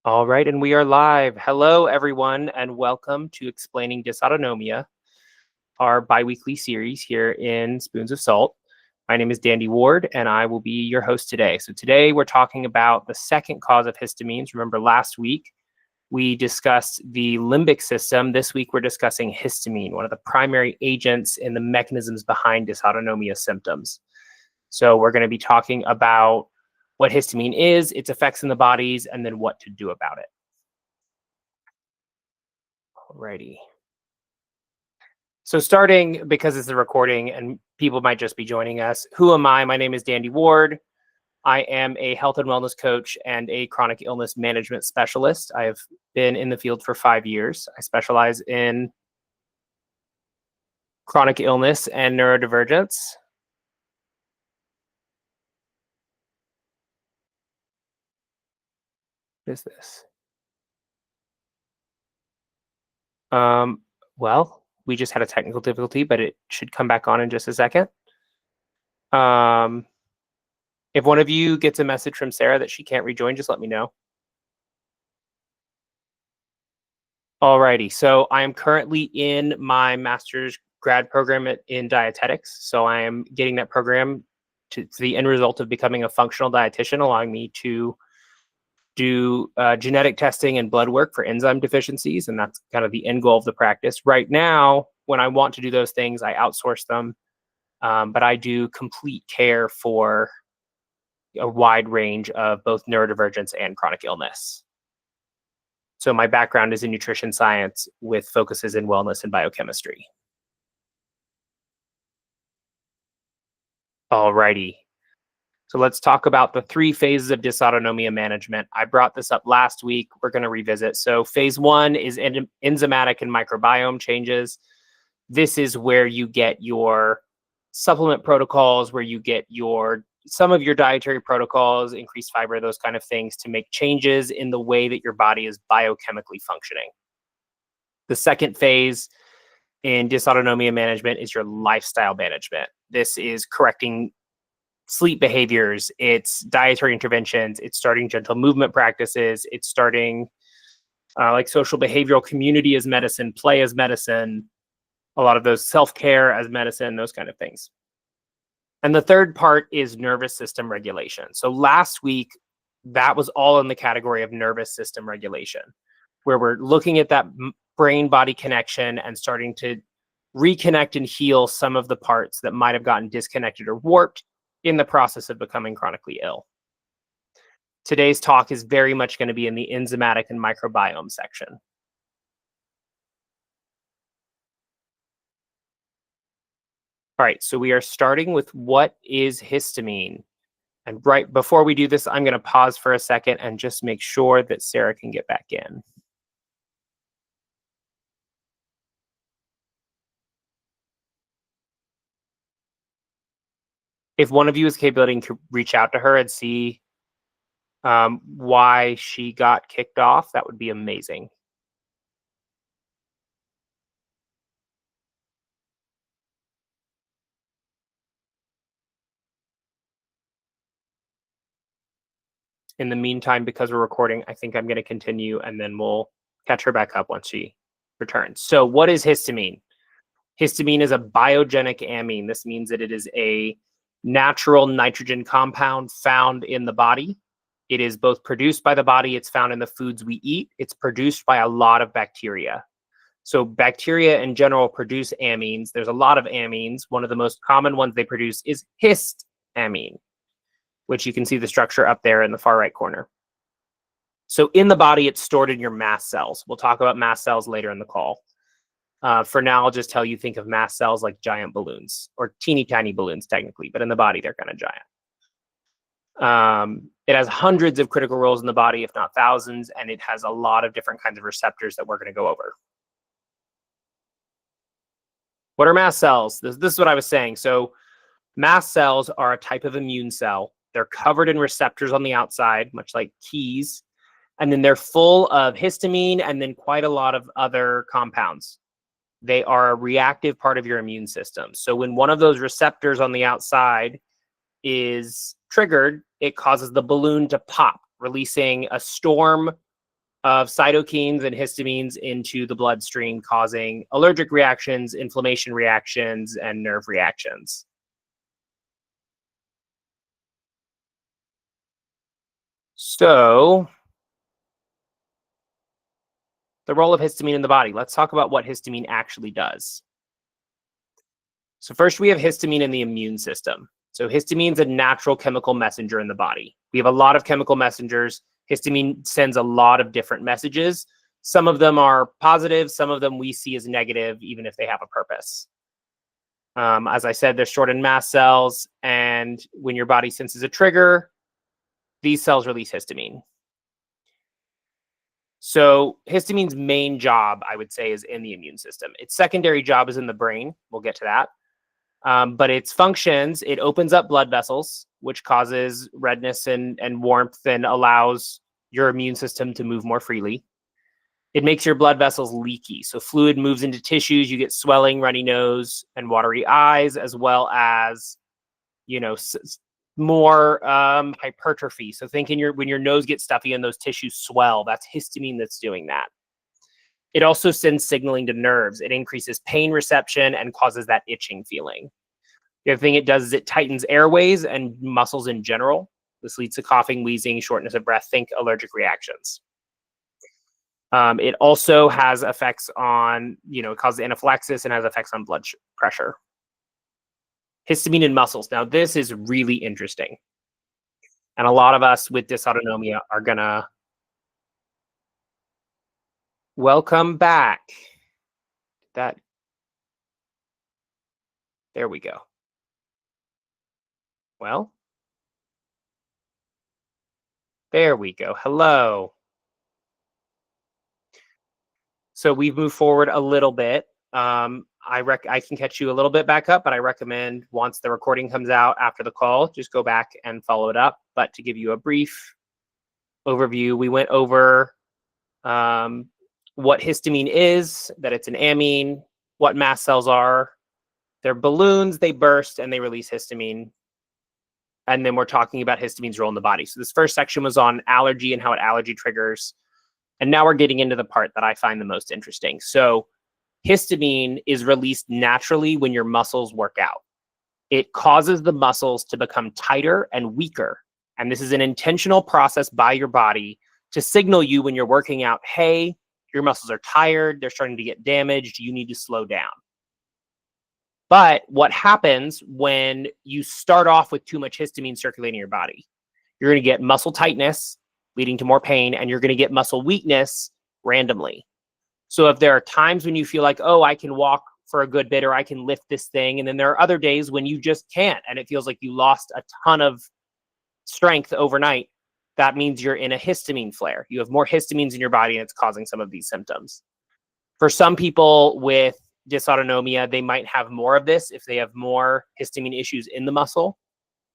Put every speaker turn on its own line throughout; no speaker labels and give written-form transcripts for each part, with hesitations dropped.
All right, and we are live. Hello, everyone, and welcome to Explaining Dysautonomia, our biweekly series here in Spoons of Salt. My name is Dandy Ward, and I will be your host today. So today we're talking about the second cause of histamines. Remember, last week we discussed the limbic system. This week we're discussing histamine, one of the primary agents in the mechanisms behind dysautonomia symptoms. So we're going to be talking about what histamine is, its effects in the bodies, and then what to do about it. Alrighty. So starting, because it's a recording and people might just be joining us, who am I? My name is Dandy Ward. I am a health and wellness coach and a chronic illness management specialist. I have been in the field for 5 years. I specialize in chronic illness and neurodivergence. What is this? Well, we just had a technical difficulty, but it should come back on in just a second. If one of you gets a message from Sarah that she can't rejoin, just let me know. Alrighty, so I am currently in my master's grad program in dietetics. So I am getting that program to the end result of becoming a functional dietitian, allowing me to do genetic testing and blood work for enzyme deficiencies. And that's kind of the end goal of the practice. Right now, when I want to do those things, I outsource them. But I do complete care for a wide range of both neurodivergence and chronic illness. So my background is in nutrition science with focuses in wellness and biochemistry. Alrighty. So let's talk about the 3 phases of dysautonomia management. I brought this up last week. We're going to revisit. So phase 1 is enzymatic and microbiome changes. This is where you get your supplement protocols, where you get some of your dietary protocols, increased fiber, those kind of things to make changes in the way that your body is biochemically functioning. The second phase in dysautonomia management is your lifestyle management. This is correcting sleep behaviors, it's dietary interventions, it's starting gentle movement practices, it's starting like social behavioral community as medicine, play as medicine, a lot of those self-care as medicine, those kind of things. And the third part is nervous system regulation. So last week, that was all in the category of nervous system regulation, where we're looking at that brain-body connection and starting to reconnect and heal some of the parts that might have gotten disconnected or warped in the process of becoming chronically ill. Today's talk is very much going to be in the enzymatic and microbiome section. All right, so we are starting with what is histamine. And right before we do this, I'm going to pause for a second and just make sure that Sarah can get back in. If one of you is capable to reach out to her and see why she got kicked off, that would be amazing. In the meantime, because we're recording, I think I'm going to continue and then we'll catch her back up once she returns. So what is histamine? Histamine is a biogenic amine. This means that it is a natural nitrogen compound found in the body. It is both produced by the body, it's found in the foods we eat, it's produced by a lot of bacteria. So bacteria in general produce amines. There's a lot of amines. One of the most common ones they produce is histamine, which you can see the structure up there in the far right corner. So in the body, it's stored in your mast cells. We'll talk about mast cells later in the call. For now, I'll just tell you, think of mast cells like giant balloons, or teeny tiny balloons technically, but in the body, they're kind of giant. It has hundreds of critical roles in the body, if not thousands, and it has a lot of different kinds of receptors that we're going to go over. What are mast cells? This is what I was saying. So mast cells are a type of immune cell. They're covered in receptors on the outside, much like keys, and then they're full of histamine and then quite a lot of other compounds. They are a reactive part of your immune system. So when one of those receptors on the outside is triggered, it causes the balloon to pop, releasing a storm of cytokines and histamines into the bloodstream, causing allergic reactions, inflammation reactions, and nerve reactions. So, the role of histamine in the body. Let's talk about what histamine actually does. So first we have histamine in the immune system. So histamine is a natural chemical messenger in the body. We have a lot of chemical messengers. Histamine sends a lot of different messages. Some of them are positive, some of them we see as negative, even if they have a purpose. As I said, they're stored in mast cells, and when your body senses a trigger, these cells release histamine. So histamine's main job, I would say, is in the immune system. Its secondary job is in the brain. We'll get to that. But its functions, it opens up blood vessels, which causes redness and warmth and allows your immune system to move more freely. It makes your blood vessels leaky. So fluid moves into tissues. You get swelling, runny nose, and watery eyes, as well as, more hypertrophy. So think when your nose gets stuffy and those tissues swell, that's histamine that's doing that. It also sends signaling to nerves. It increases pain reception and causes that itching feeling. The other thing it does is it tightens airways and muscles in general. This leads to coughing, wheezing, shortness of breath, think allergic reactions. It also has effects on, it causes anaphylaxis and has effects on blood pressure. Histamine in muscles. Now, this is really interesting. And a lot of us with dysautonomia are going to welcome back. There we go. Well, there we go. Hello. So we've moved forward a little bit. I can catch you a little bit back up, but I recommend once the recording comes out after the call, just go back and follow it up. But to give you a brief overview, we went over what histamine is, that it's an amine, what mast cells are. They're balloons, they burst, and they release histamine. And then we're talking about histamine's role in the body. So this first section was on allergy and how allergy triggers. And now we're getting into the part that I find the most interesting. So histamine is released naturally when your muscles work out. It causes the muscles to become tighter and weaker. And this is an intentional process by your body to signal you when you're working out, hey, your muscles are tired, they're starting to get damaged, you need to slow down. But what happens when you start off with too much histamine circulating in your body? You're going to get muscle tightness, leading to more pain, and you're going to get muscle weakness randomly. So if there are times when you feel like, oh, I can walk for a good bit or I can lift this thing, and then there are other days when you just can't, and it feels like you lost a ton of strength overnight, that means you're in a histamine flare. You have more histamines in your body and it's causing some of these symptoms. For some people with dysautonomia, they might have more of this if they have more histamine issues in the muscle.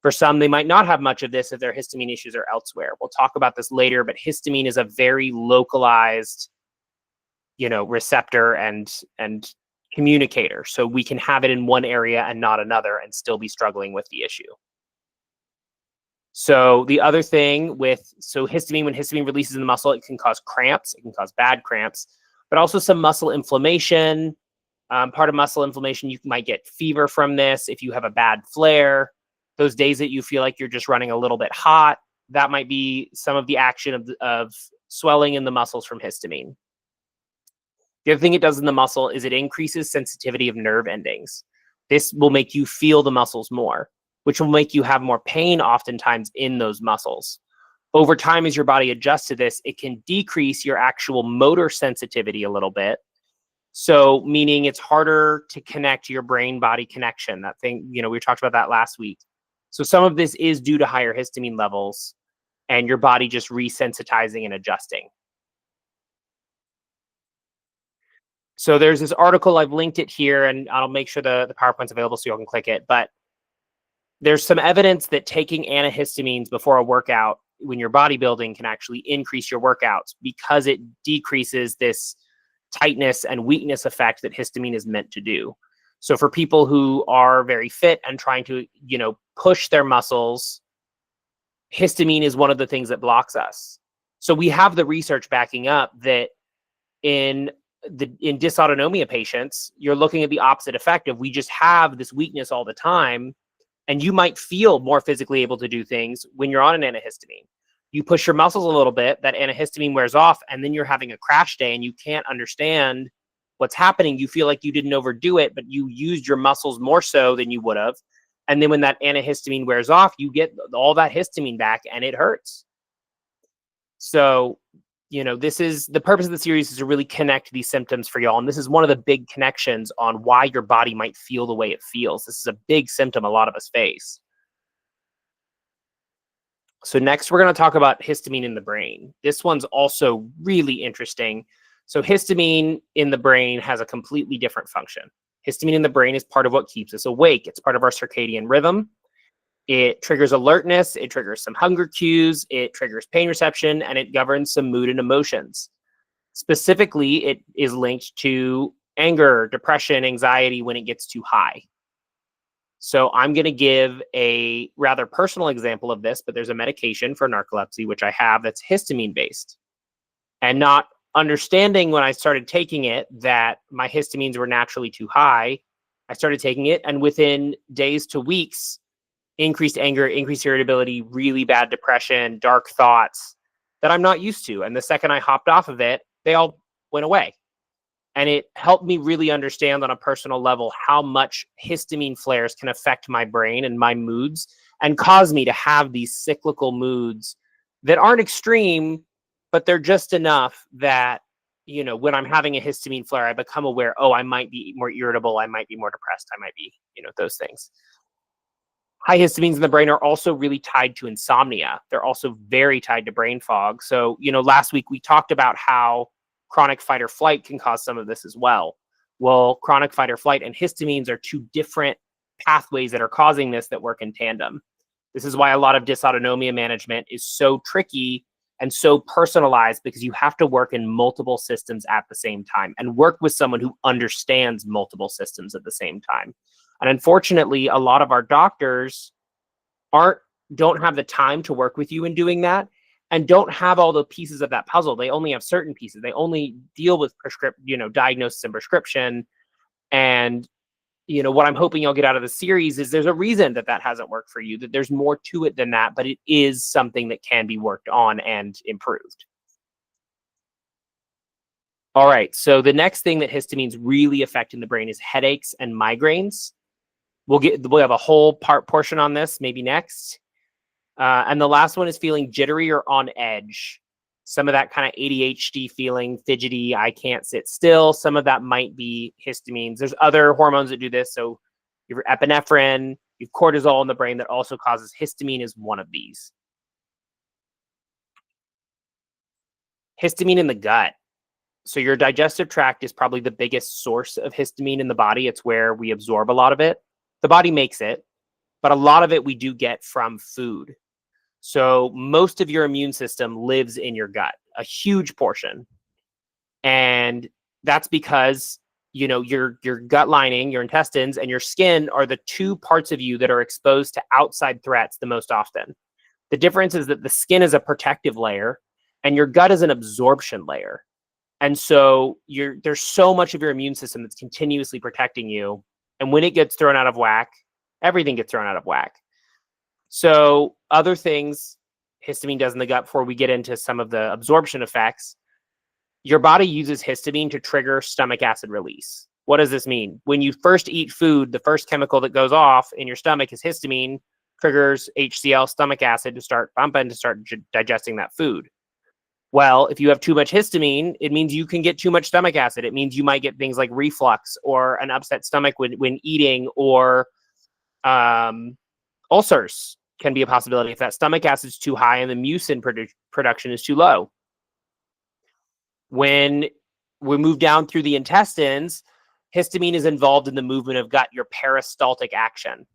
For some, they might not have much of this if their histamine issues are elsewhere. We'll talk about this later, but histamine is a very localized, receptor and communicator. So we can have it in one area and not another and still be struggling with the issue. So the other thing histamine, when histamine releases in the muscle, it can cause cramps, it can cause bad cramps, but also some muscle inflammation. Part of muscle inflammation, you might get fever from this. If you have a bad flare, those days that you feel like you're just running a little bit hot, that might be some of the action of swelling in the muscles from histamine. The other thing it does in the muscle is it increases sensitivity of nerve endings. This will make you feel the muscles more, which will make you have more pain oftentimes in those muscles. Over time, as your body adjusts to this, it can decrease your actual motor sensitivity a little bit. So meaning it's harder to connect your brain-body connection. That thing, we talked about that last week. So some of this is due to higher histamine levels and your body just resensitizing and adjusting. So there's this article, I've linked it here, and I'll make sure the PowerPoint's available so you all can click it. But there's some evidence that taking antihistamines before a workout when you're bodybuilding can actually increase your workouts because it decreases this tightness and weakness effect that histamine is meant to do. So for people who are very fit and trying to, push their muscles, histamine is one of the things that blocks us. So we have the research backing up that in dysautonomia patients, you're looking at the opposite effect of, we just have this weakness all the time, and you might feel more physically able to do things when you're on an antihistamine. You push your muscles a little bit, that antihistamine wears off, and then you're having a crash day and you can't understand what's happening. You feel like you didn't overdo it, but you used your muscles more so than you would have. And then when that antihistamine wears off, you get all that histamine back and it hurts. So, this is the purpose of the series, is to really connect these symptoms for y'all. And this is one of the big connections on why your body might feel the way it feels. This is a big symptom a lot of us face. So next, we're going to talk about histamine in the brain. This one's also really interesting. So histamine in the brain has a completely different function. Histamine in the brain is part of what keeps us awake. It's part of our circadian rhythm. It triggers alertness, it triggers some hunger cues, it triggers pain reception, and it governs some mood and emotions. Specifically, it is linked to anger, depression, anxiety when it gets too high. So I'm going to give a rather personal example of this, but there's a medication for narcolepsy, which I have, that's histamine based. And not understanding when I started taking it that my histamines were naturally too high, I started taking it, and within days to weeks, increased anger, increased irritability, really bad depression, dark thoughts that I'm not used to. And the second I hopped off of it, they all went away. And it helped me really understand on a personal level how much histamine flares can affect my brain and my moods, and cause me to have these cyclical moods that aren't extreme, but they're just enough that, when I'm having a histamine flare, I become aware, oh, I might be more irritable, I might be more depressed, I might be, those things. High histamines in the brain are also really tied to insomnia. They're also very tied to brain fog. So, last week we talked about how chronic fight or flight can cause some of this as well. Well, chronic fight or flight and histamines are two different pathways that are causing this that work in tandem. This is why a lot of dysautonomia management is so tricky and so personalized, because you have to work in multiple systems at the same time and work with someone who understands multiple systems at the same time. And unfortunately, a lot of our doctors don't have the time to work with you in doing that, and don't have all the pieces of that puzzle. They only have certain pieces. They only deal with diagnosis and prescription. And, what I'm hoping you'll get out of the series is there's a reason that hasn't worked for you, that there's more to it than that, but it is something that can be worked on and improved. All right. So the next thing that histamines really affect in the brain is headaches and migraines. We'll have a whole portion on this maybe next. And the last one is feeling jittery or on edge. Some of that kind of ADHD feeling, fidgety, I can't sit still. Some of that might be histamines. There's other hormones that do this. So you have epinephrine, you have cortisol in the brain that also causes histamine, is one of these. Histamine in the gut. So your digestive tract is probably the biggest source of histamine in the body. It's where we absorb a lot of it. The body makes it, but a lot of it we do get from food. So most of your immune system lives in your gut, a huge portion. And that's because, your gut lining, your intestines, and your skin are the two parts of you that are exposed to outside threats the most often. The difference is that the skin is a protective layer and your gut is an absorption layer. And so there's so much of your immune system that's continuously protecting you. And when it gets thrown out of whack, everything gets thrown out of whack. So other things histamine does in the gut, before we get into some of the absorption effects, your body uses histamine to trigger stomach acid release. What does this mean? When you first eat food, the first chemical that goes off in your stomach is histamine, triggers HCl, stomach acid, to start pumping, to start digesting that food. Well, if you have too much histamine, it means you can get too much stomach acid. It means you might get things like reflux or an upset stomach when eating, or ulcers can be a possibility if that stomach acid is too high and the mucin production is too low. When we move down through the intestines, histamine is involved in the movement of gut, your peristaltic action.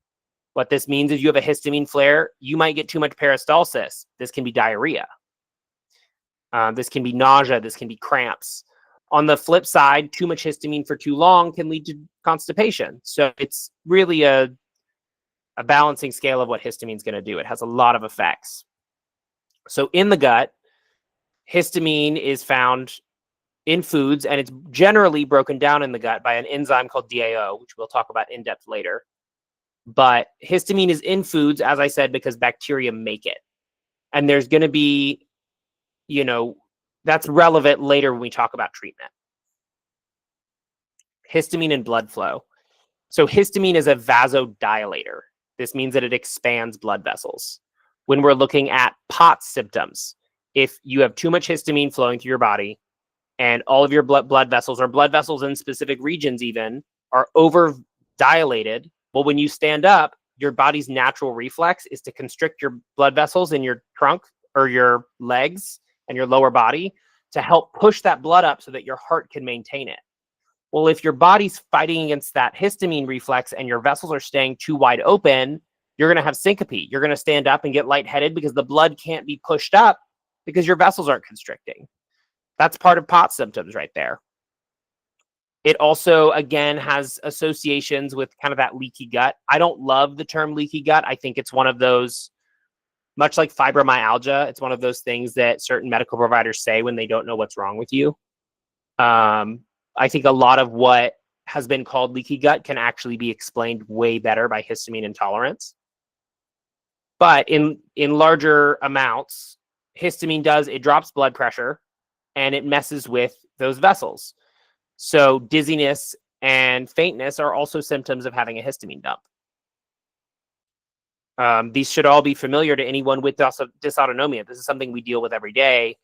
What this means is you have a histamine flare, you might get too much peristalsis. This can be diarrhea. This can be nausea. This can be cramps. On the flip side, too much histamine for too long can lead to constipation. So it's really a balancing scale of what histamine is going to do. It has a lot of effects. So in the gut, Histamine is found in foods, and it's generally broken down in the gut by an enzyme called DAO, which we'll talk about in depth later. But histamine is in foods, as I said, because bacteria make it. And there's going to be, that's relevant later when we talk about treatment. Histamine and blood flow. So histamine is a vasodilator. This means that it expands blood vessels. When we're looking at POTS symptoms, if you have too much histamine flowing through your body and all of your blood vessels, or blood vessels in specific regions even, are over dilated, well, when you stand up, your body's natural reflex is to constrict your blood vessels in your trunk or your legs and your lower body to help push that blood up so that your heart can maintain it. Well, if your body's fighting against that histamine reflex and your vessels are staying too wide open, you're going to have syncope. You're going to stand up and get lightheaded because the blood can't be pushed up because your vessels aren't constricting. That's part of POTS symptoms right there. It also, again, has associations with kind of that leaky gut. I don't love the term leaky gut. I think it's one of those, much like fibromyalgia, it's one of those things that certain medical providers say when they don't know what's wrong with you. I think a lot of what has been called leaky gut can actually be explained way better by histamine intolerance. But in larger amounts, histamine it drops blood pressure and it messes with those vessels. So dizziness and faintness are also symptoms of having a histamine dump. These should all be familiar to anyone with dysautonomia. This is something we deal with every day.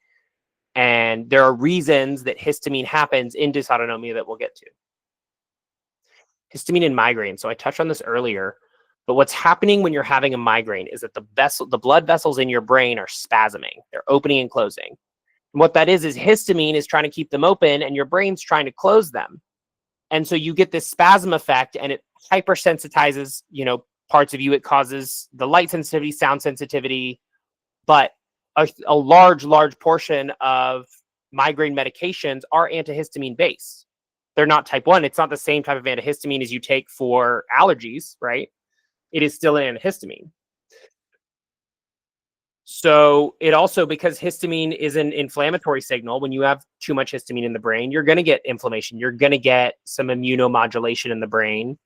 And there are reasons that histamine happens in dysautonomia that we'll get to. Histamine and migraine. So I touched on this earlier, but what's happening when you're having a migraine is that the blood vessels in your brain are spasming. They're opening and closing. And what that is histamine is trying to keep them open and your brain's trying to close them. And so you get this spasm effect and it hypersensitizes, parts of you. It causes the light sensitivity, sound sensitivity, but a large portion of migraine medications are antihistamine based. They're not type 1. It's not the same type of antihistamine as you take for allergies, right? It is still an antihistamine. So it also, because histamine is an inflammatory signal, when you have too much histamine in the brain, you're going to get inflammation. You're going to get some immunomodulation in the brain.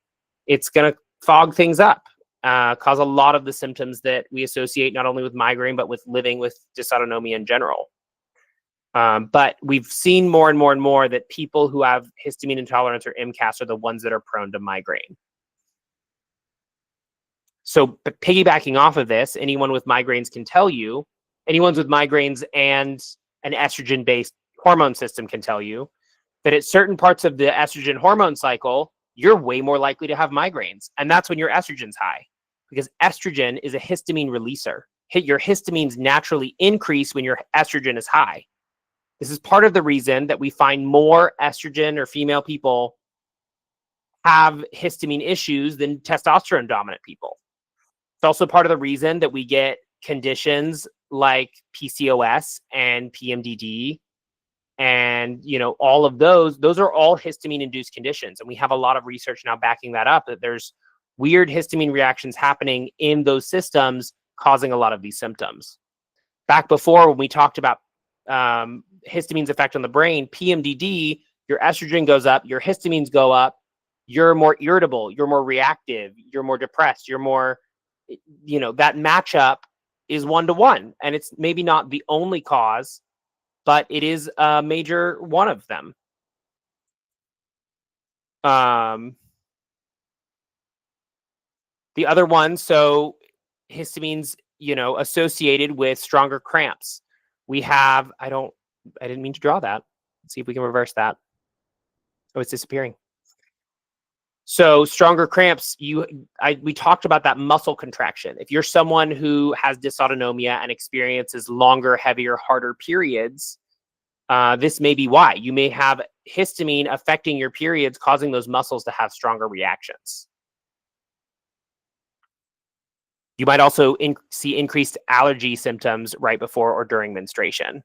It's going to fog things up, cause a lot of the symptoms that we associate not only with migraine, but with living with dysautonomia in general. But we've seen more and more that people who have histamine intolerance or MCAS are the ones that are prone to migraine. So piggybacking off of this, anyone with migraines can tell you, anyone with migraines and an estrogen-based hormone system can tell you that at certain parts of the estrogen hormone cycle, you're way more likely to have migraines. And that's when your estrogen's high, because estrogen is a histamine releaser. Your histamines naturally increase when your estrogen is high. This is part of the reason that we find more estrogen or female people have histamine issues than testosterone dominant people. It's also part of the reason that we get conditions like PCOS and PMDD and, all of those are all histamine induced conditions. And we have a lot of research now backing that up, that there's weird histamine reactions happening in those systems causing a lot of these symptoms. Back before, when we talked about histamine's effect on the brain, PMDD, your estrogen goes up, your histamines go up, you're more irritable, you're more reactive, you're more depressed, you're more, that matchup is 1-to-1. And it's maybe not the only cause, but it is a major one of them. The other one, so histamine's, associated with stronger cramps. We have, I didn't mean to draw that. Let's see if we can reverse that. Oh, it's disappearing. So stronger cramps, we talked about that muscle contraction. If you're someone who has dysautonomia and experiences longer, heavier, harder periods, this may be why. You may have histamine affecting your periods, causing those muscles to have stronger reactions. You might also see increased allergy symptoms right before or during menstruation.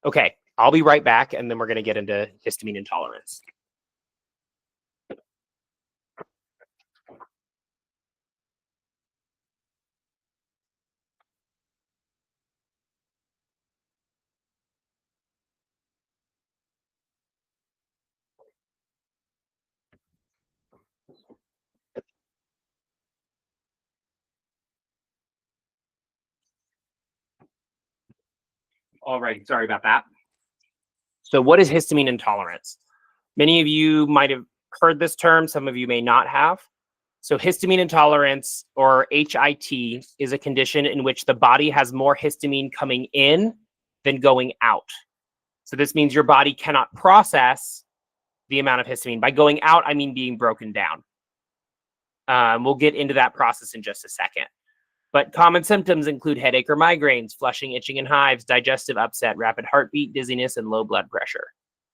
Okay, I'll be right back, and then we're going to get into histamine intolerance. All right, sorry about that. So what is histamine intolerance? Many of you might have heard this term, some of you may not have. So histamine intolerance, or HIT, is a condition in which the body has more histamine coming in than going out. So this means your body cannot process the amount of histamine. By going out, I mean being broken down. We'll get into that process in just a second. But common symptoms include headache or migraines, flushing, itching, and hives, digestive upset, rapid heartbeat, dizziness, and low blood pressure.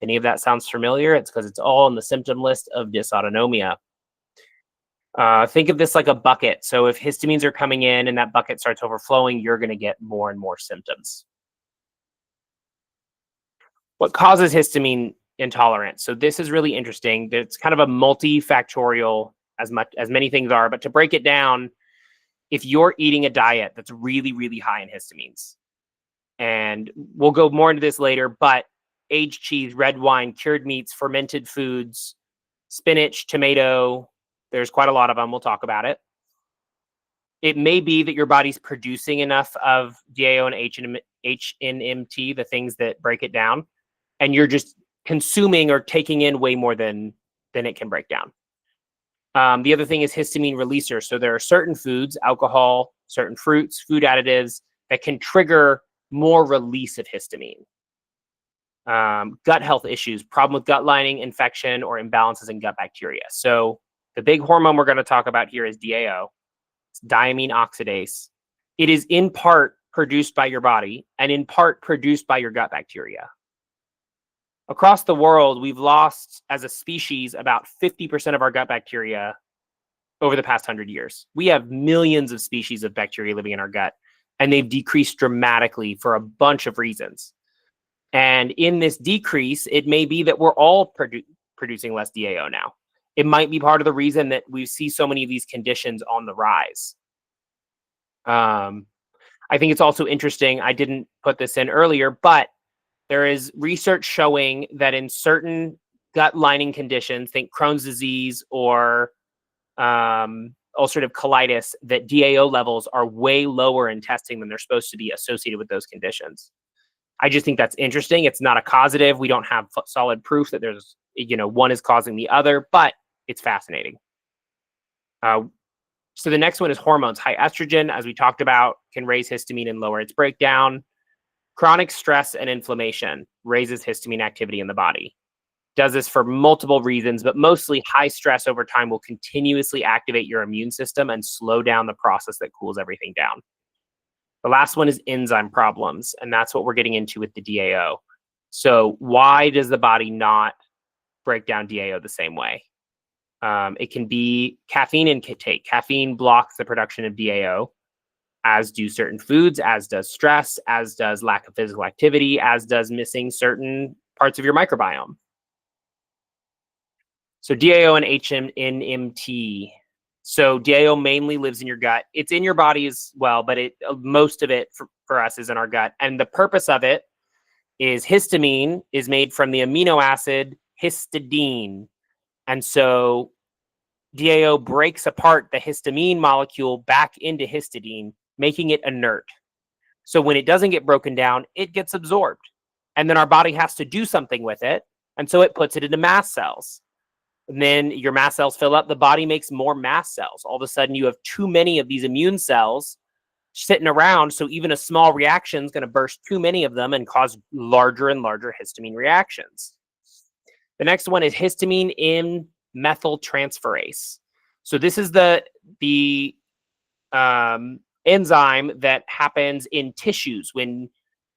Any of that sounds familiar? It's because it's all in the symptom list of dysautonomia. Think of this like a bucket. So if histamines are coming in and that bucket starts overflowing, you're going to get more and more symptoms. What causes histamine intolerance? So this is really interesting. It's kind of a multifactorial, as many things are, but to break it down, if you're eating a diet that's really, really high in histamines, and we'll go more into this later, but aged cheese, red wine, cured meats, fermented foods, spinach, tomato, there's quite a lot of them. We'll talk about it. It may be that your body's producing enough of DAO and HNMT, the things that break it down, and you're just consuming or taking in way more than it can break down. The other thing is histamine releasers. So there are certain foods, alcohol, certain fruits, food additives that can trigger more release of histamine. Gut health issues, problem with gut lining, infection, or imbalances in gut bacteria. So the big hormone we're going to talk about here is DAO. It's diamine oxidase. It is in part produced by your body and in part produced by your gut bacteria. Across the world, we've lost, as a species, about 50% of our gut bacteria over the past 100 years. We have millions of species of bacteria living in our gut, and they've decreased dramatically for a bunch of reasons. And in this decrease, it may be that we're all producing less DAO now. It might be part of the reason that we see so many of these conditions on the rise. I think it's also interesting, I didn't put this in earlier, but there is research showing that in certain gut lining conditions, think Crohn's disease or ulcerative colitis, that DAO levels are way lower in testing than they're supposed to be associated with those conditions. I just think that's interesting. It's not a causative. We don't have solid proof that there's, one is causing the other, but it's fascinating. So the next one is hormones. High estrogen, as we talked about, can raise histamine and lower its breakdown. Chronic stress and inflammation raises histamine activity in the body. Does this for multiple reasons, but mostly high stress over time will continuously activate your immune system and slow down the process that cools everything down. The last one is enzyme problems, and that's what we're getting into with the DAO. So why does the body not break down DAO the same way? It can be caffeine intake. Caffeine blocks the production of DAO, as do certain foods, as does stress, as does lack of physical activity, as does missing certain parts of your microbiome. So DAO and HNMT. So DAO mainly lives in your gut. It's in your body as well, but most of it for us is in our gut. And the purpose of it is histamine is made from the amino acid histidine. And so DAO breaks apart the histamine molecule back into histidine, making it inert. So when it doesn't get broken down, it gets absorbed. And then our body has to do something with it. And so it puts it into mast cells. And then your mast cells fill up, the body makes more mast cells. All of a sudden, you have too many of these immune cells sitting around. So even a small reaction is going to burst too many of them and cause larger and larger histamine reactions. The next one is histamine in methyltransferase. So this is the enzyme that happens in tissues when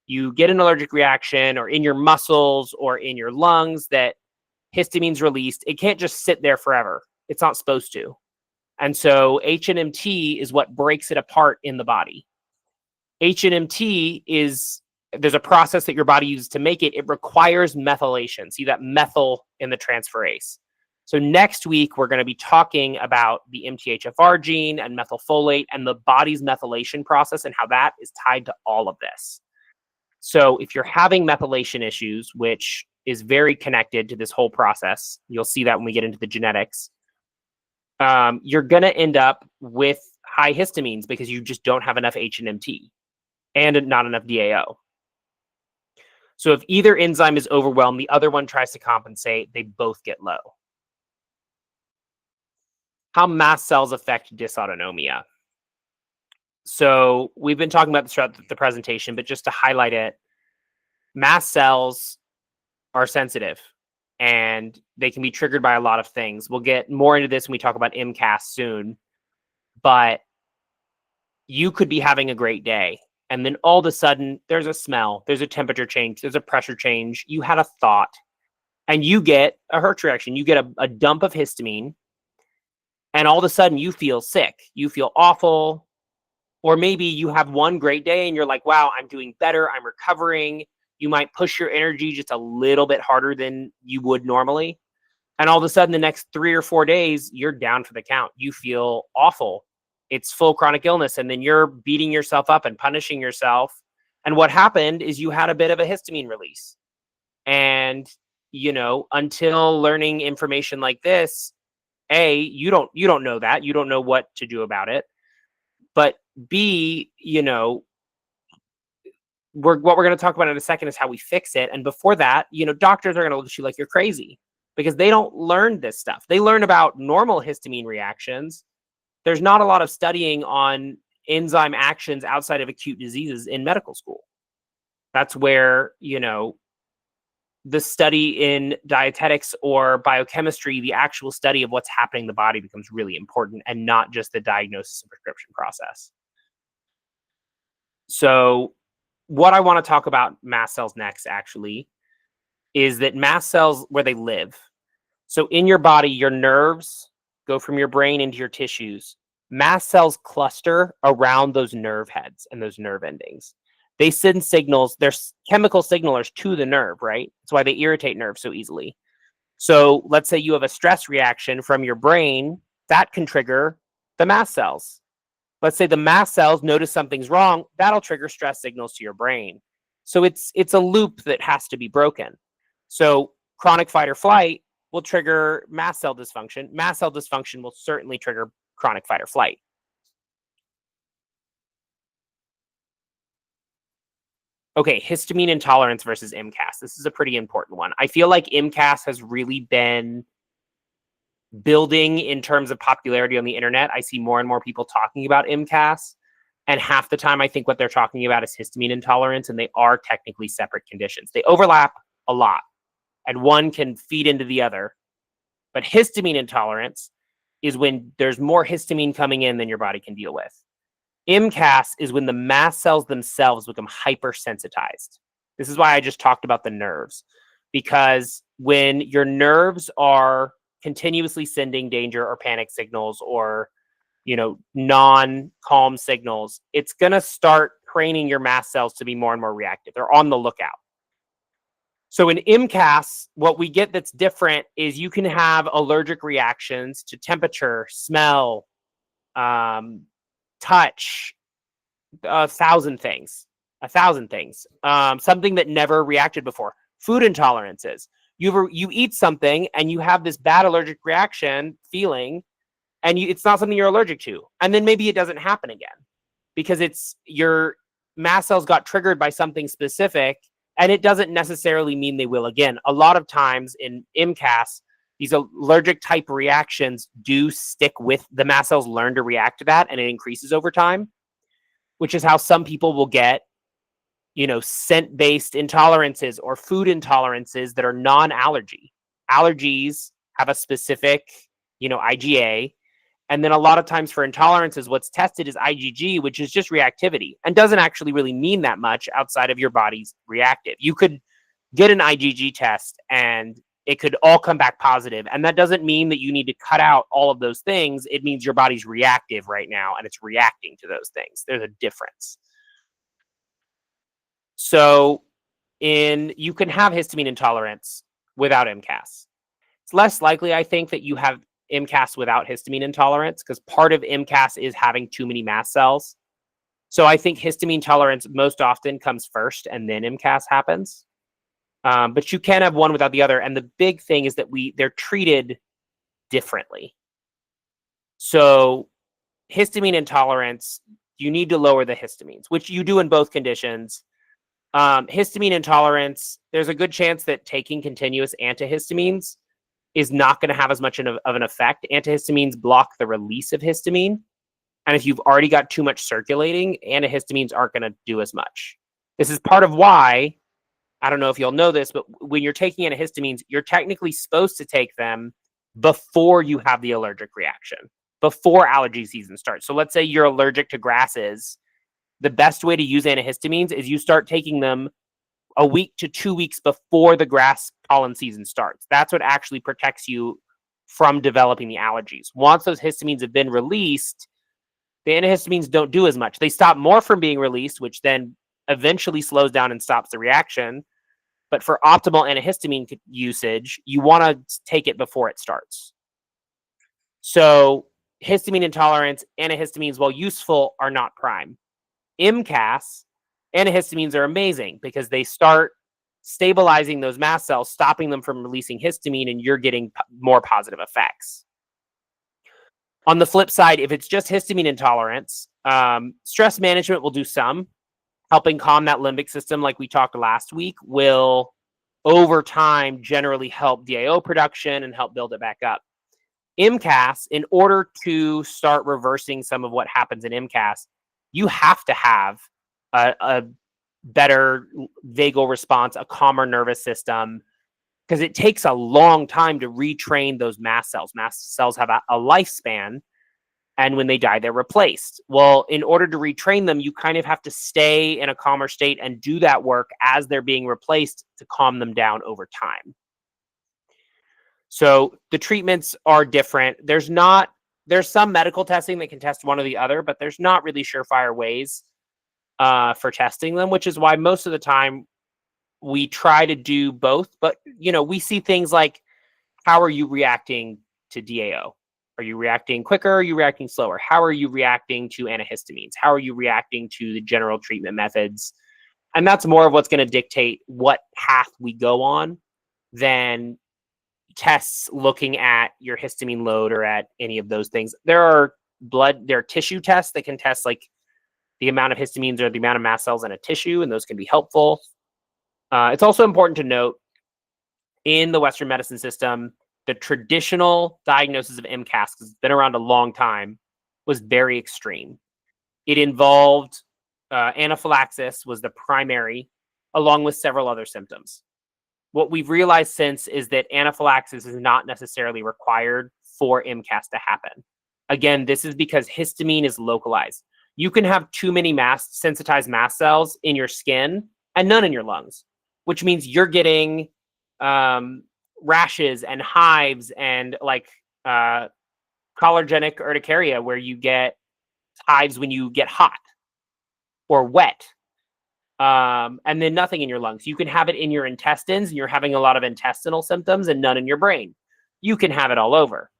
you get an allergic reaction, or in your muscles or in your lungs, that histamine's released. It can't just sit there forever. It's not supposed to. And so HNMT is what breaks it apart in the body. HNMT there's a process that your body uses to make it. It requires methylation. See that methyl in the transferase. So next week, we're going to be talking about the MTHFR gene and methylfolate and the body's methylation process and how that is tied to all of this. So if you're having methylation issues, which is very connected to this whole process, you'll see that when we get into the genetics. you're going to end up with high histamines because you just don't have enough H&MT and not enough DAO. So if either enzyme is overwhelmed, the other one tries to compensate, they both get low. How mast cells affect dysautonomia. So we've been talking about this throughout the presentation, but just to highlight it, mast cells are sensitive and they can be triggered by a lot of things. We'll get more into this when we talk about MCAS soon, but you could be having a great day and then all of a sudden there's a smell, there's a temperature change, there's a pressure change, you had a thought, and you get a Hertz reaction. You get a dump of histamine, and all of a sudden you feel sick, you feel awful. Or maybe you have one great day and you're like, wow, I'm doing better, I'm recovering. You might push your energy just a little bit harder than you would normally. And all of a sudden, the next 3 or 4 days, you're down for the count. You feel awful. It's full chronic illness. And then you're beating yourself up and punishing yourself. And what happened is you had a bit of a histamine release. And, until learning information like this, A, you don't know that. You don't know what to do about it. But B, what we're going to talk about in a second is how we fix it. And before that, doctors are going to look at you like you're crazy because they don't learn this stuff. They learn about normal histamine reactions. There's not a lot of studying on enzyme actions outside of acute diseases in medical school. That's where, the study in dietetics or biochemistry, the actual study of what's happening in the body becomes really important and not just the diagnosis and prescription process. So what I want to talk about mast cells next, actually, is that mast cells, where they live. So in your body, your nerves go from your brain into your tissues. Mast cells cluster around those nerve heads and those nerve endings. They send signals, they're chemical signalers to the nerve, right? That's why they irritate nerves so easily. So let's say you have a stress reaction from your brain, that can trigger the mast cells. Let's say the mast cells notice something's wrong, that'll trigger stress signals to your brain. So it's a loop that has to be broken. So chronic fight or flight will trigger mast cell dysfunction. Mast cell dysfunction will certainly trigger chronic fight or flight. Okay, histamine intolerance versus MCAS. This is a pretty important one. I feel like MCAS has really been building in terms of popularity on the internet. I see more and more people talking about MCAS, and half the time I think what they're talking about is histamine intolerance, and they are technically separate conditions. They overlap a lot, and one can feed into the other. But histamine intolerance is when there's more histamine coming in than your body can deal with. MCAS is when the mast cells themselves become hypersensitized. This is why I just talked about the nerves, because when your nerves are continuously sending danger or panic signals or, non-calm signals, it's going to start training your mast cells to be more and more reactive. They're on the lookout. So in MCAS, what we get that's different is you can have allergic reactions to temperature, smell, touch, a thousand things. Something that never reacted before. Food intolerances. You eat something and you have this bad allergic reaction feeling, and it's not something you're allergic to. And then maybe it doesn't happen again because it's your mast cells got triggered by something specific, and it doesn't necessarily mean they will again. A lot of times in MCAS, these allergic type reactions do stick with the mast cells, learn to react to that, and it increases over time, which is how some people will get, scent-based intolerances or food intolerances that are non-allergy. Allergies have a specific, IgA. And then a lot of times for intolerances, what's tested is IgG, which is just reactivity and doesn't actually really mean that much outside of your body's reactive. You could get an IgG test and it could all come back positive. And that doesn't mean that you need to cut out all of those things. It means your body's reactive right now and it's reacting to those things. There's a difference. So you can have histamine intolerance without MCAS. It's less likely, I think, that you have MCAS without histamine intolerance because part of MCAS is having too many mast cells. So I think histamine tolerance most often comes first and then MCAS happens. But you can have one without the other. And the big thing is that they're treated differently. So histamine intolerance, you need to lower the histamines, which you do in both conditions. Histamine intolerance, there's a good chance that taking continuous antihistamines is not going to have as much of an effect. Antihistamines block the release of histamine. And if you've already got too much circulating, antihistamines aren't going to do as much. This is part of why, I don't know if you'll know this, but when you're taking antihistamines, you're technically supposed to take them before you have the allergic reaction, before allergy season starts. So let's say you're allergic to grasses. The best way to use antihistamines is you start taking them a week to 2 weeks before the grass pollen season starts. That's what actually protects you from developing the allergies. Once those histamines have been released, the antihistamines don't do as much. They stop more from being released, which then eventually slows down and stops the reaction. But for optimal antihistamine usage, you want to take it before it starts. So histamine intolerance, antihistamines, while useful, are not prime. MCAS, antihistamines are amazing because they start stabilizing those mast cells, stopping them from releasing histamine, and you're getting more positive effects. On the flip side, if it's just histamine intolerance, stress management will do some. Helping calm that limbic system, like we talked last week, will over time generally help DAO production and help build it back up. MCAS, in order to start reversing some of what happens in MCAS, you have to have a better vagal response, a calmer nervous system, because it takes a long time to retrain those mast cells. Mast cells have a lifespan, and when they die, they're replaced. Well, in order to retrain them, you kind of have to stay in a calmer state and do that work as they're being replaced to calm them down over time. So the treatments are different. There's some medical testing that can test one or the other, but there's not really surefire ways for testing them, which is why most of the time we try to do both. But, we see things like, how are you reacting to DAO? Are you reacting quicker? Are you reacting slower? How are you reacting to antihistamines? How are you reacting to the general treatment methods? And that's more of what's going to dictate what path we go on than tests looking at your histamine load or at any of those things. There are tissue tests that can test like the amount of histamines or the amount of mast cells in a tissue, and those can be helpful. It's also important to note in the Western medicine system, the traditional diagnosis of MCAS, because it's been around a long time, was very extreme. It involved anaphylaxis was the primary, along with several other symptoms. What we've realized since is that anaphylaxis is not necessarily required for MCAS to happen. Again, this is because histamine is localized. You can have too many sensitized mast cells in your skin and none in your lungs, which means you're getting rashes and hives and like cholerogenic urticaria, where you get hives when you get hot or wet, and then nothing in your lungs. You can have it in your intestines and you're having a lot of intestinal symptoms and none in your brain. You can have it all over,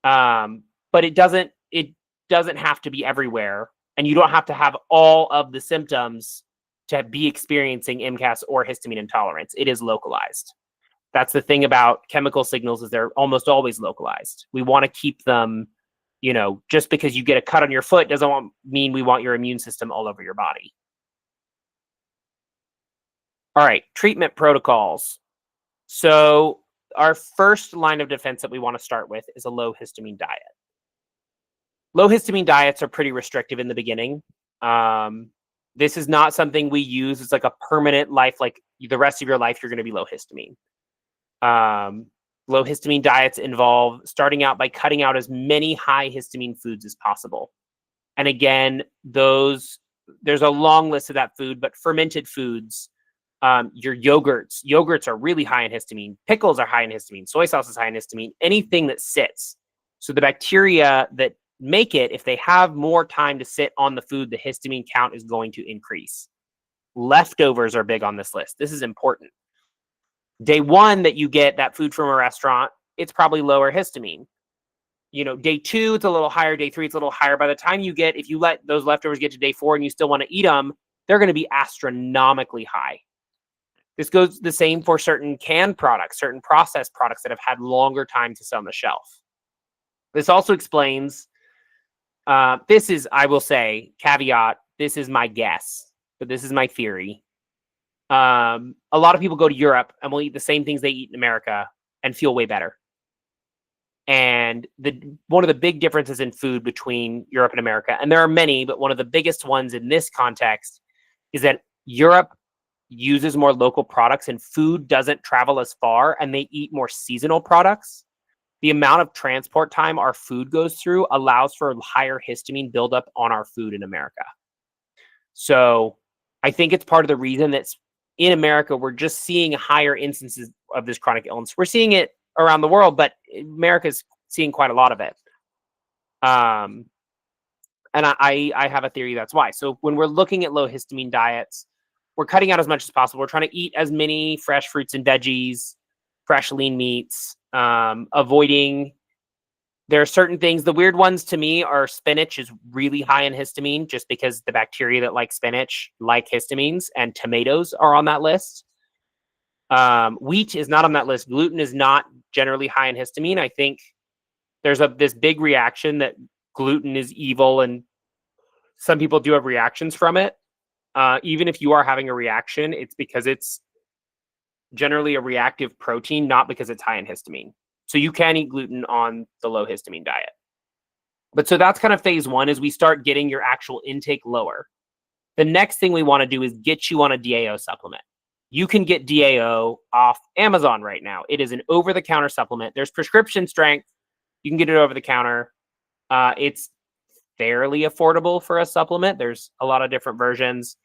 but it doesn't have to be everywhere, and you don't have to have all of the symptoms to be experiencing MCAS or histamine intolerance. It is localized. That's the thing about chemical signals, is they're almost always localized. We want to keep them, just because you get a cut on your foot doesn't mean we want your immune system all over your body. All right, treatment protocols. So our first line of defense that we want to start with is a low histamine diet. Low histamine diets are pretty restrictive in the beginning. This is not something we use. It's like a permanent life, like the rest of your life, you're going to be low histamine. Low histamine diets involve starting out by cutting out as many high histamine foods as possible. And again, there's a long list of that food, but fermented foods, your yogurts are really high in histamine. Pickles are high in histamine. Soy sauce is high in histamine. Anything that sits. So the bacteria that make it, if they have more time to sit on the food, the histamine count is going to increase. Leftovers are big on this list. This is important. Day one that you get that food from a restaurant, it's probably lower histamine. Day two, it's a little higher. Day three, it's a little higher. By the time if you let those leftovers get to day four and you still want to eat them, they're going to be astronomically high. This goes the same for certain canned products, certain processed products that have had longer time to sit on the shelf. This also explains, this is, I will say, caveat, this is my guess, but this is my theory. A lot of people go to Europe and will eat the same things they eat in America and feel way better. And one of the big differences in food between Europe and America, and there are many, but one of the biggest ones in this context is that Europe uses more local products and food doesn't travel as far, and they eat more seasonal products. The amount of transport time our food goes through allows for higher histamine buildup on our food in America. So I think it's part of the reason that in America, we're just seeing higher instances of this chronic illness. We're seeing it around the world, but America's seeing quite a lot of it. And I have a theory that's why. So when we're looking at low histamine diets, we're cutting out as much as possible. We're trying to eat as many fresh fruits and veggies, fresh lean meats, avoiding. There are certain things. The weird ones to me are spinach is really high in histamine just because the bacteria that like spinach like histamines, and tomatoes are on that list. Wheat is not on that list. Gluten is not generally high in histamine. I think there's this big reaction that gluten is evil, and some people do have reactions from it. Even if you are having a reaction, it's because it's generally a reactive protein, not because it's high in histamine. So you can eat gluten on the low histamine diet. But so that's kind of phase one, is we start getting your actual intake lower. The next thing we want to do is get you on a DAO supplement. You can get DAO off Amazon right now. It is an over-the-counter supplement. There's prescription strength. You can get it over the counter. It's fairly affordable for a supplement. There's a lot of different versions.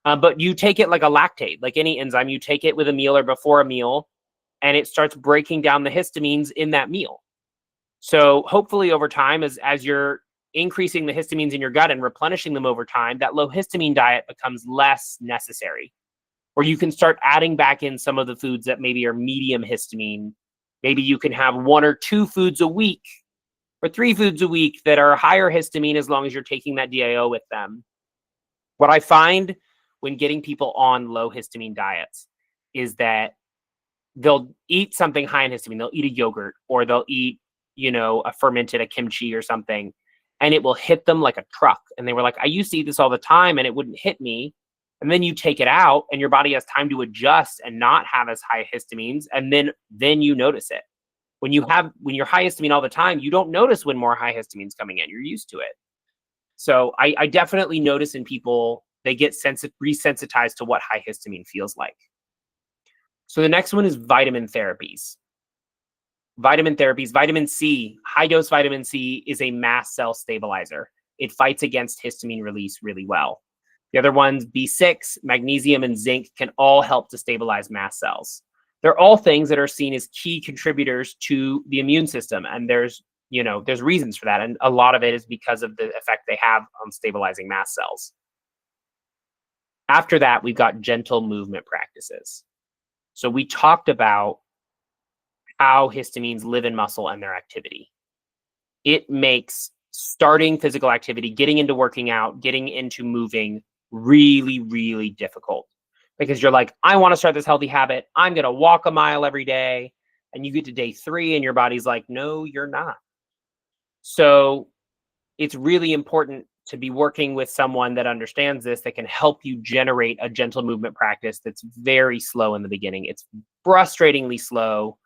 But you take it like a lactate, like any enzyme. You take it with a meal or before a meal, and it starts breaking down the histamines in that meal. So hopefully over time, as you're increasing the histamines in your gut and replenishing them over time, that low histamine diet becomes less necessary. Or you can start adding back in some of the foods that maybe are medium histamine. Maybe you can have 1 or 2 foods a week or 3 foods a week that are higher histamine, as long as you're taking that DAO with them. What I find when getting people on low histamine diets is that they'll eat something high in histamine. They'll eat a yogurt, or they'll eat, a kimchi or something, and it will hit them like a truck. And they were like, I used to eat this all the time and it wouldn't hit me. And then you take it out and your body has time to adjust and not have as high histamines. And then you notice it. When you're high histamine all the time, you don't notice when more high histamine's coming in. You're used to it. So I definitely notice in people, they get resensitized to what high histamine feels like. So the next one is vitamin therapies. Vitamin C, high dose vitamin C is a mast cell stabilizer. It fights against histamine release really well. The other ones, B6, magnesium, and zinc, can all help to stabilize mast cells. They're all things that are seen as key contributors to the immune system. And there's reasons for that. And a lot of it is because of the effect they have on stabilizing mast cells. After that, we've got gentle movement practices. So we talked about how histamines live in muscle and their activity. It makes starting physical activity, getting into working out, getting into moving really, really difficult, because you're like, I want to start this healthy habit. I'm going to walk a mile every day. And you get to day 3 and your body's like, no, you're not. So it's really important to be working with someone that understands this, that can help you generate a gentle movement practice that's very slow in the beginning. It's frustratingly slow,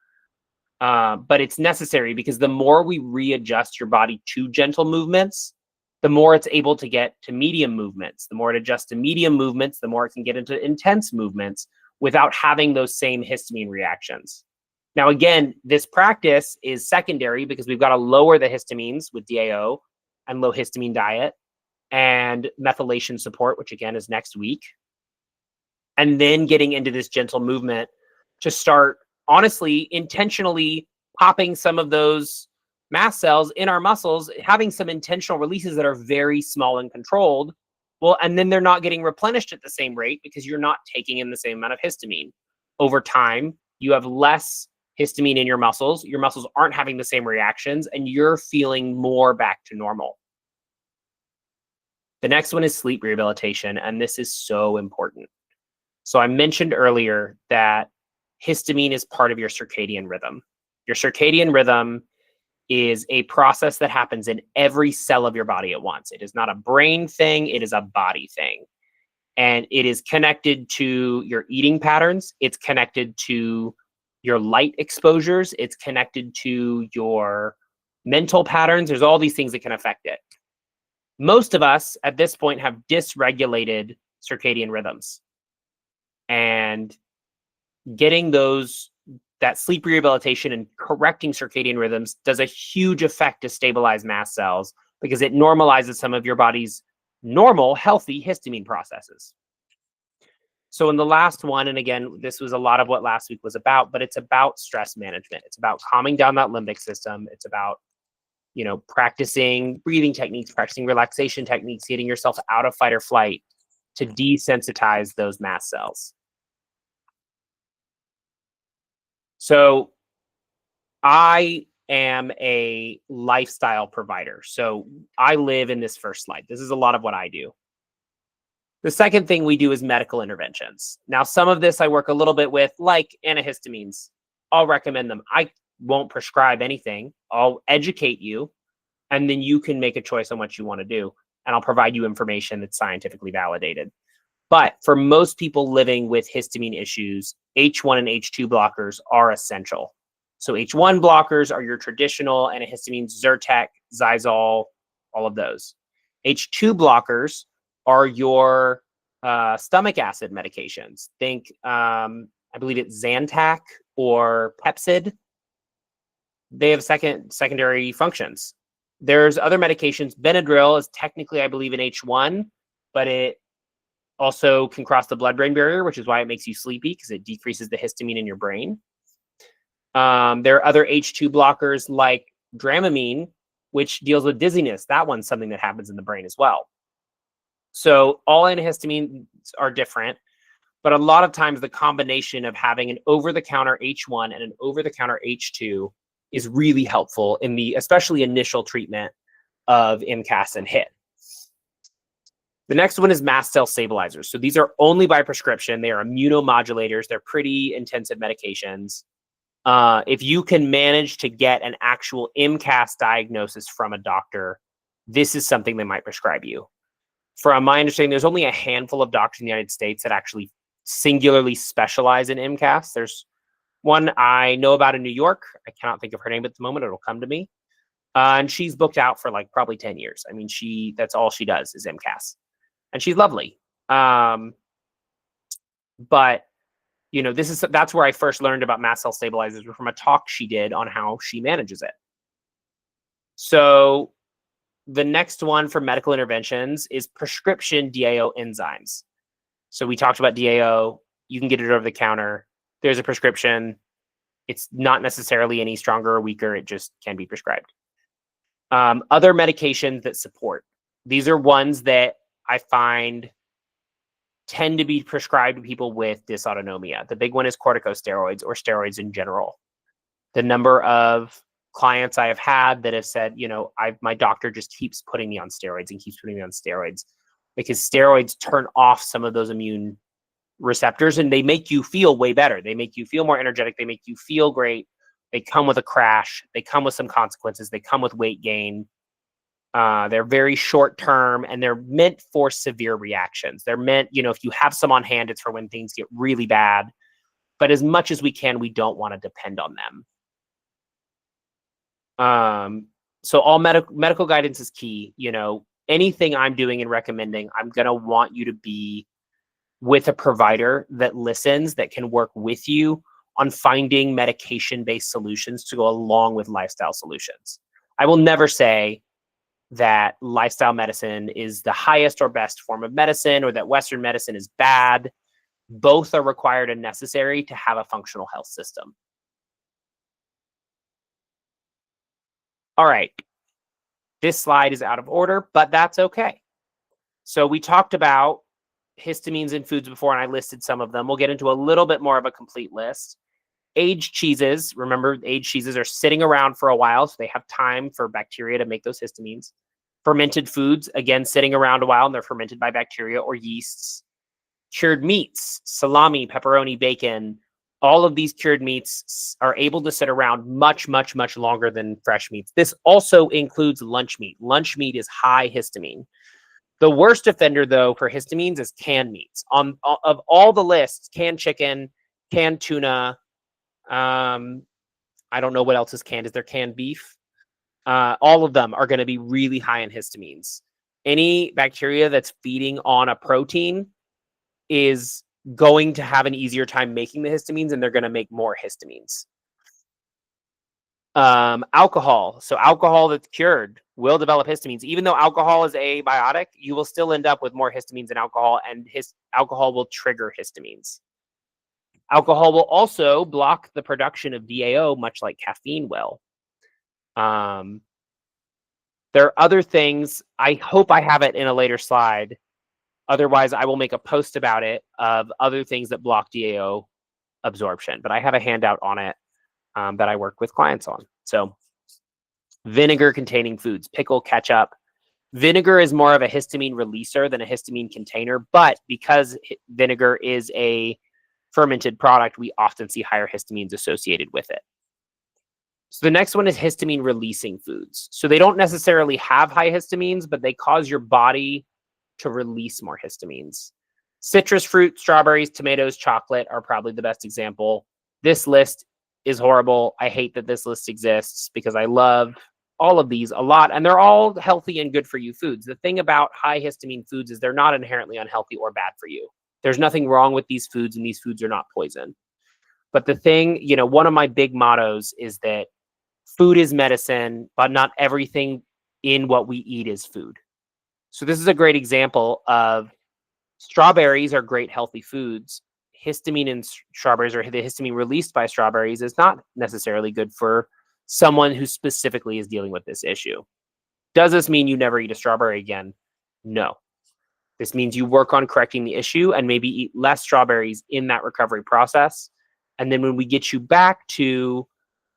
but it's necessary, because the more we readjust your body to gentle movements, the more it's able to get to medium movements. The more it adjusts to medium movements, the more it can get into intense movements without having those same histamine reactions. Now, again, this practice is secondary because we've got to lower the histamines with DAO and low histamine diet and methylation support, which again is next week. And then getting into this gentle movement to start, honestly, intentionally popping some of those mast cells in our muscles, having some intentional releases that are very small and controlled. Well, and then they're not getting replenished at the same rate because you're not taking in the same amount of histamine. Over time, you have less histamine in your muscles. Your muscles aren't having the same reactions, and you're feeling more back to normal. The next one is sleep rehabilitation, and this is so important. So I mentioned earlier that histamine is part of your circadian rhythm. Your circadian rhythm is a process that happens in every cell of your body at once. It is not a brain thing, it is a body thing. And it is connected to your eating patterns. It's connected to your light exposures. It's connected to your mental patterns. There's all these things that can affect it. Most of us at this point have dysregulated circadian rhythms. And getting that sleep rehabilitation and correcting circadian rhythms does a huge effect to stabilize mast cells because it normalizes some of your body's normal, healthy histamine processes. So in the last one, and again, this was a lot of what last week was about, but it's about stress management. It's about calming down that limbic system. It's about, practicing breathing techniques, practicing relaxation techniques, getting yourself out of fight or flight to desensitize those mast cells. So I am a lifestyle provider. So I live in this first slide. This is a lot of what I do. The second thing we do is medical interventions. Now, some of this I work a little bit with, like antihistamines. I'll recommend them. I won't prescribe anything. I'll educate you, and then you can make a choice on what you want to do. And I'll provide you information that's scientifically validated. But for most people living with histamine issues, H1 and H2 blockers are essential. So H1 blockers are your traditional antihistamines, Zyrtec, Xyzal, all of those. H2 blockers are your stomach acid medications. Think, I believe it's Zantac or Pepcid. They have secondary functions. There's other medications. Benadryl is technically, I believe, an H1, but it also can cross the blood-brain barrier, which is why it makes you sleepy because it decreases the histamine in your brain. There are other H2 blockers like Dramamine, which deals with dizziness. That one's something that happens in the brain as well. So all antihistamines are different, but a lot of times the combination of having an over-the-counter H1 and an over-the-counter H2 is really helpful in the especially initial treatment of MCAS and HIT. The next one is mast cell stabilizers. So these are only by prescription. They are immunomodulators. They're pretty intensive medications. If you can manage to get an actual MCAS diagnosis from a doctor, this is something they might prescribe you. From my understanding, there's only a handful of doctors in the United States that actually singularly specialize in MCAS. There's one I know about in New York. I cannot think of her name at the moment. It'll come to me. And she's booked out for like probably 10 years. I mean, that's all she does is MCAS. And she's lovely. But that's where I first learned about mast cell stabilizers, from a talk she did on how she manages it. So the next one for medical interventions is prescription DAO enzymes. So we talked about DAO. You can get it over the counter. There's a prescription. It's not necessarily any stronger or weaker. It just can be prescribed. Other medications that support. These are ones that I find tend to be prescribed to people with dysautonomia. The big one is corticosteroids or steroids in general. The number of clients I have had that have said, my doctor just keeps putting me on steroids and keeps putting me on steroids because steroids turn off some of those immune receptors and they make you feel way better. They make you feel more energetic. They make you feel great. They come with a crash. They come with some consequences. They come with weight gain. They're very short term and they're meant for severe reactions. They're meant, if you have some on hand, it's for when things get really bad. But as much as we can, we don't want to depend on them. So all medical guidance is key. Anything I'm doing and recommending, I'm going to want you to be with a provider that listens, that can work with you on finding medication-based solutions to go along with lifestyle solutions. I will never say that lifestyle medicine is the highest or best form of medicine or that Western medicine is bad. Both are required and necessary to have a functional health system. All right. This slide is out of order, but that's okay. So we talked about histamines in foods before, and I listed some of them. We'll get into a little bit more of a complete list. Aged cheeses. Remember, aged cheeses are sitting around for a while, so they have time for bacteria to make those histamines. Fermented foods, again, sitting around a while, and they're fermented by bacteria or yeasts. Cured meats, salami, pepperoni, bacon, All of these cured meats are able to sit around much, much, much longer than fresh meats. This also includes lunch meat. Lunch meat is high histamine. The worst offender, though, for histamines is canned meats. Of all the lists, canned chicken, canned tuna, I don't know what else is canned. Is there canned beef? All of them are going to be really high in histamines. Any bacteria that's feeding on a protein is going to have an easier time making the histamines, and they're going to make more histamines. Alcohol. So alcohol that's cured will develop histamines. Even though alcohol is abiotic, you will still end up with more histamines in alcohol, and alcohol will trigger histamines. Alcohol will also block the production of DAO, much like caffeine will. There are other things. I hope I have it in a later slide. Otherwise, I will make a post about it of other things that block DAO absorption. But I have a handout on it that I work with clients on. So vinegar-containing foods, pickle, ketchup. Vinegar is more of a histamine releaser than a histamine container. But because vinegar is a fermented product, we often see higher histamines associated with it. So the next one is histamine releasing foods. So they don't necessarily have high histamines, but they cause your body to release more histamines. Citrus fruit, strawberries, tomatoes, chocolate are probably the best example. This list is horrible. I hate that this list exists because I love all of these a lot, and they're all healthy and good for you foods. The thing about high histamine foods is they're not inherently unhealthy or bad for you. There's nothing wrong with these foods, and these foods are not poison. But the thing, one of my big mottos is that food is medicine, but not everything in what we eat is food. So this is a great example of strawberries are great healthy foods. Histamine in strawberries, or the histamine released by strawberries, is not necessarily good for someone who specifically is dealing with this issue. Does this mean you never eat a strawberry again? No. This means you work on correcting the issue and maybe eat less strawberries in that recovery process. And then when we get you back to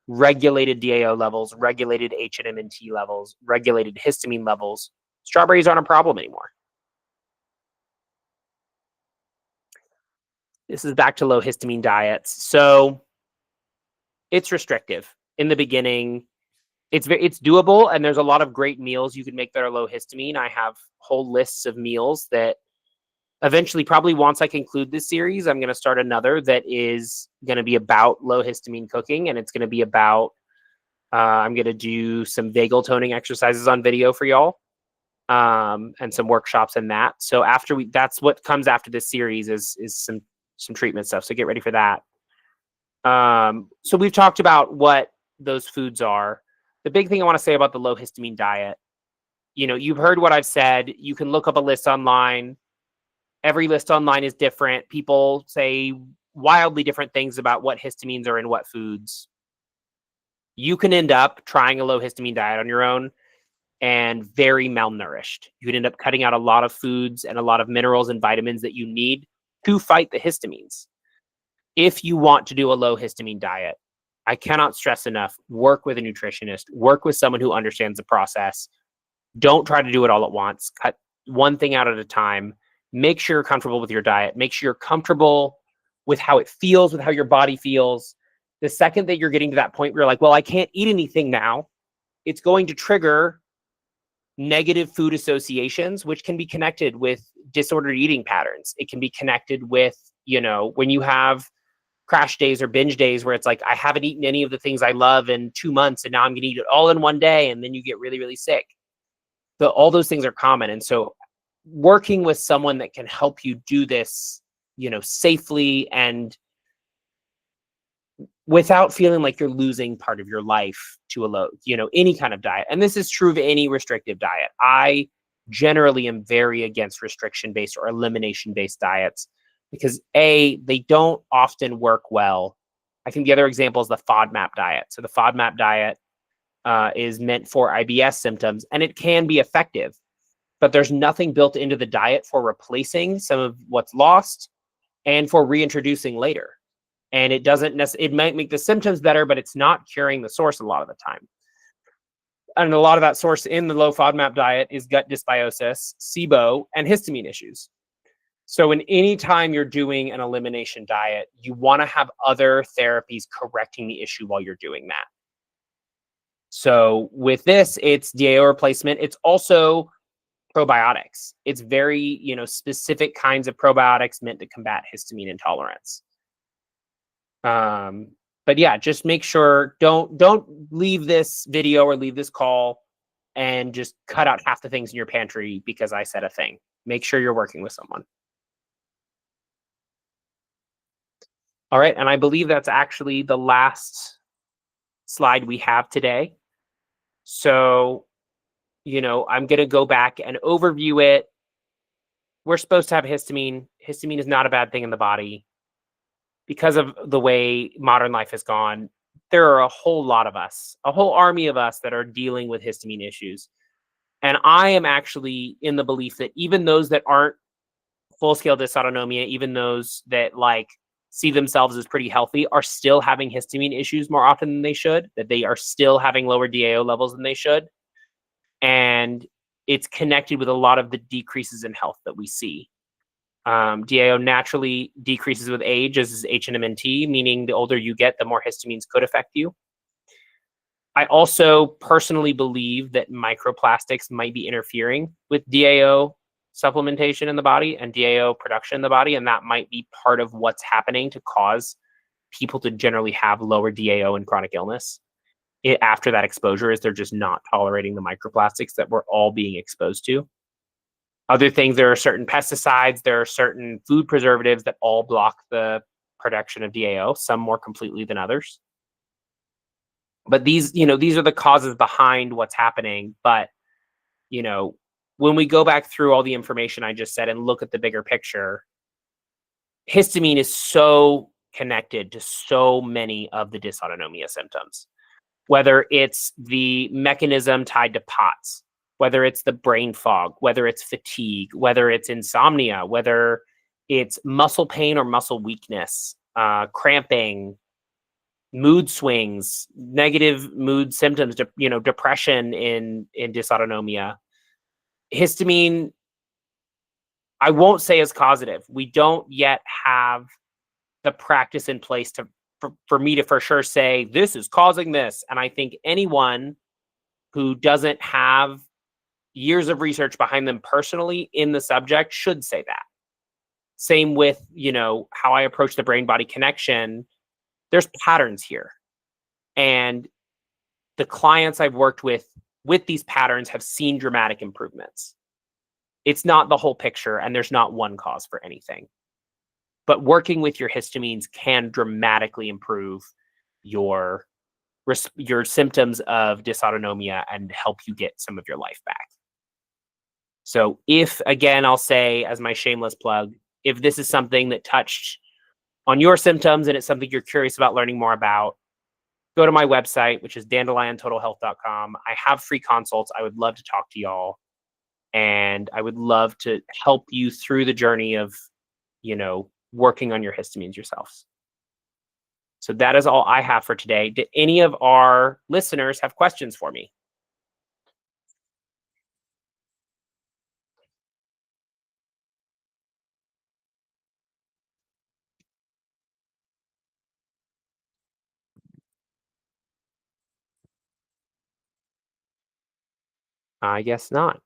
regulated DAO levels, regulated H&M&T levels, regulated histamine levels, strawberries aren't a problem anymore. This is back to low histamine diets. So it's restrictive in the beginning. It's doable, and there's a lot of great meals you can make that are low histamine. I have whole lists of meals that eventually, probably once I conclude this series, I'm going to start another that is going to be about low histamine cooking, and it's going to be about, I'm going to do some vagal toning exercises on video for y'all, and some workshops in that. So that's what comes after this series is some treatment stuff. So get ready for that. So we've talked about what those foods are. The big thing I want to say about the low histamine diet, you've heard what I've said. You can look up a list online. Every list online is different. People say wildly different things about what histamines are in what foods. You can end up trying a low histamine diet on your own and very malnourished. You could end up cutting out a lot of foods and a lot of minerals and vitamins that you need to fight the histamines. If you want to do a low histamine diet, I cannot stress enough, work with a nutritionist, work with someone who understands the process. Don't try to do it all at once. Cut one thing out at a time. Make sure you're comfortable with your diet. Make sure you're comfortable with how it feels, with how your body feels. The second that you're getting to that point where you're like, well, I can't eat anything now, it's going to trigger negative food associations, which can be connected with disordered eating patterns. It can be connected with, when you have crash days or binge days where it's like, I haven't eaten any of the things I love in 2 months, and now I'm going to eat it all in one day, and then you get really, really sick. All those things are common. And so working with someone that can help you do this, safely and without feeling like you're losing part of your life to a low, any kind of diet. And this is true of any restrictive diet. I generally am very against restriction-based or elimination-based diets because they don't often work well. I think the other example is the FODMAP diet. So the FODMAP diet is meant for IBS symptoms, and it can be effective, but there's nothing built into the diet for replacing some of what's lost and for reintroducing later. And it might make the symptoms better, but it's not curing the source a lot of the time. And a lot of that source in the low FODMAP diet is gut dysbiosis, SIBO, and histamine issues. So in any time you're doing an elimination diet, you want to have other therapies correcting the issue while you're doing that. So with this, it's DAO replacement. It's also probiotics. It's very, specific kinds of probiotics meant to combat histamine intolerance. But yeah, just make sure don't leave this video or leave this call and just cut out half the things in your pantry because I said a thing. Make sure you're working with someone. All right, and I believe that's actually the last slide we have today. So, I'm going to go back and overview it. We're supposed to have histamine. Histamine is not a bad thing in the body. Because of the way modern life has gone, there are a whole lot of us, a whole army of us that are dealing with histamine issues. And I am actually in the belief that even those that aren't full-scale dysautonomia, even those that see themselves as pretty healthy, are still having histamine issues more often than they should, that they are still having lower DAO levels than they should. And it's connected with a lot of the decreases in health that we see. DAO naturally decreases with age, as is HNMNT, meaning the older you get, the more histamines could affect you. I also personally believe that microplastics might be interfering with DAO supplementation in the body and DAO production in the body, and that might be part of what's happening to cause people to generally have lower DAO and chronic illness after that exposure, is they're just not tolerating the microplastics that we're all being exposed to. Other things, there are certain pesticides, there are certain food preservatives that all block the production of DAO, some more completely than others. But these are the causes behind what's happening. But, when we go back through all the information I just said and look at the bigger picture, histamine is so connected to so many of the dysautonomia symptoms, whether it's the mechanism tied to POTS, whether it's the brain fog, whether it's fatigue, whether it's insomnia, whether it's muscle pain or muscle weakness, cramping, mood swings, negative mood symptoms, depression in dysautonomia. Histamine, I won't say is causative. We don't yet have the practice in place for me to for sure say this is causing this. And I think anyone who doesn't have years of research behind them personally in the subject should say that. Same with, how I approach the brain-body connection. There's patterns here. And the clients I've worked with these patterns have seen dramatic improvements. It's not the whole picture, and there's not one cause for anything. But working with your histamines can dramatically improve your symptoms of dysautonomia and help you get some of your life back. So if, again, I'll say as my shameless plug, if this is something that touched on your symptoms and it's something you're curious about learning more about, go to my website, which is dandeliontotalhealth.com. I have free consults. I would love to talk to y'all. And I would love to help you through the journey of, working on your histamines yourselves. So that is all I have for today. Did any of our listeners have questions for me? I guess not.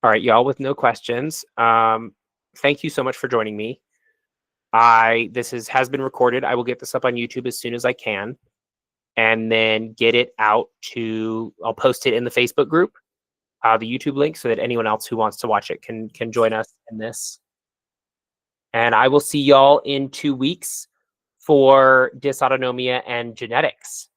All right, y'all, with no questions. Thank you so much for joining me. This has been recorded. I will get this up on YouTube as soon as I can, and then get it out I'll post it in the Facebook group, the YouTube link, so that anyone else who wants to watch it can join us in this. And I will see y'all in 2 weeks for dysautonomia and genetics.